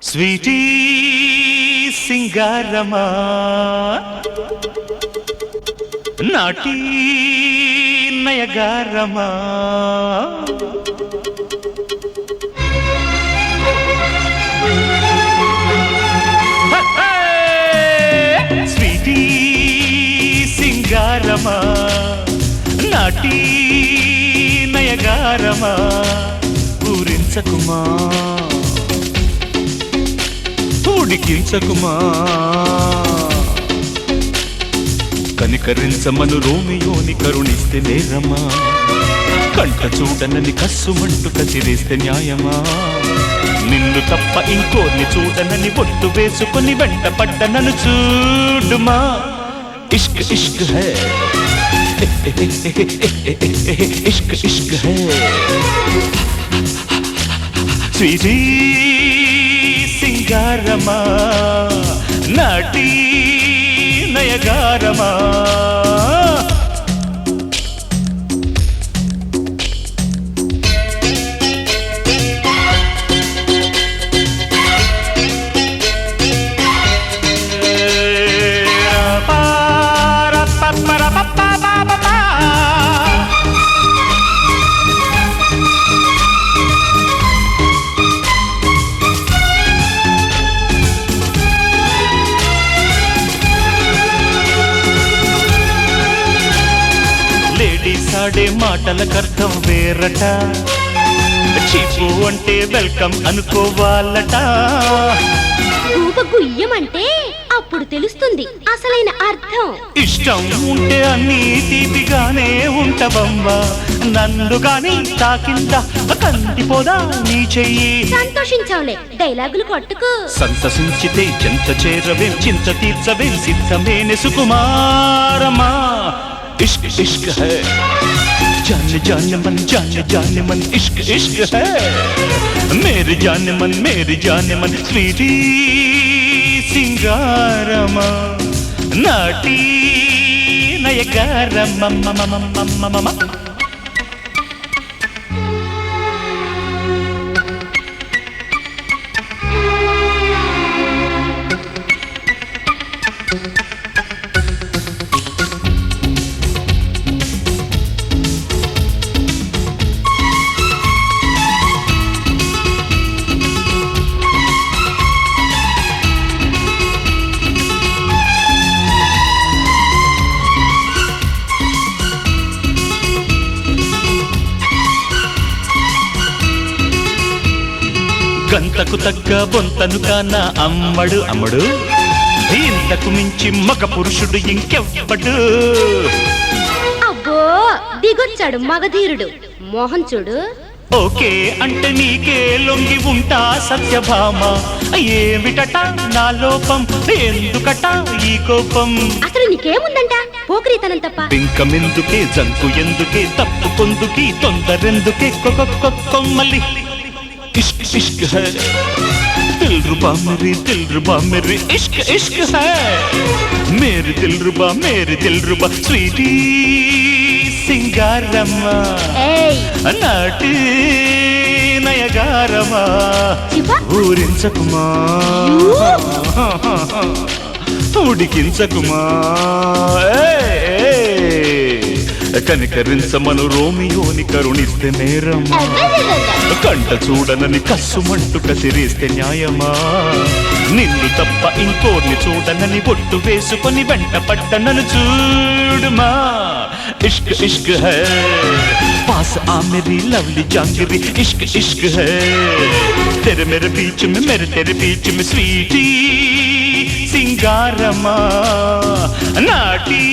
Sweety సింగారమా naughty నయగారమా Sweety సింగారమా naughty నయగారమా పూరించకుమా ఉడికించకుమా కనికరించమను రోమియోని కరుణిస్తే నేరమా కంట చూడనని కస్సుమంటూ కసిరేస్తే న్యాయమా నిన్ను తప్ప ఇంకోర్ని చూడనని ఒట్టు వేసుకొని వెంట పడ్డనను చూడుమా ఇష్క్ ఇష్క్ హై ఇష్క్ ఇష్క్ హై స్వీటీ సింగారమా నాటీ నయగారమా లేడీసాడే మాటలకర్థం వేరట చీపు అంటే వెల్కమ్ అనుకోవాలట గుయ్యమంటే అప్పుడు తెలుస్తుంది అసలైన అర్థం ఇష్టం ఉంటే అన్ని తీపిగానే ఉంటవమ్మా నన్ను గాని తాకిందా కందిపోదా నీ చెయ్యి సంతోషించావులే డైలాగులు కొట్టుకు సంతసించితే చెంత చేరవేం చింత తీర్చవేం సిద్ధమేనే సుకుమారమా इश्क इश्क है जाने मन इश्क इश्क है मेरी जाने मन स्वीटी सिंगारमा नाटी नयगारम मम గంతకు తగ్గ బొంతను కాన అమ్మడు అమ్మడు ఇంతకు మించి మగ పురుషుడు ఇంకెవ్వడు అబ్బో దిగొచ్చాడు మగధీరుడు మోహన్ చూడు ఓకే అంటే నీకే లొంగి ఉంటా సత్యభామ ఏమిటట నా లోపం ఎందుకట ఈ కోపం అసలు నీకేముందంట పోకిరితనం తప్ప ఇంకమెందుకే జంకు ఎందుకే తప్పు పొందుకి తొందరెందుకే కొమ్మలి इश्क इश्क है दिलरुबा मेरी इश्क इश्क है मेरी दिलरुबा स्वीटी सिंगारम्मा नाटी नयगारम्मा ఊరించకుమా ఉడికించకుమా కనికరించమను రోమియోని కరుణిస్తే నేరమా కంట చూడనని కస్సుమంటూ కసిరేస్తే న్యాయమా నిన్ను తప్ప ఇంకోర్ని చూడనని ఒట్టు వేసుకొని వెంట పడ్డనను చూడుమా ఇష్క్ ఇష్క్ హై पास आ मेरी लवली जांगरी इश्क इश्क है तेरे मेरे बीच में मेरे तेरे बीच में स्वीटी सिंगारमा नाटी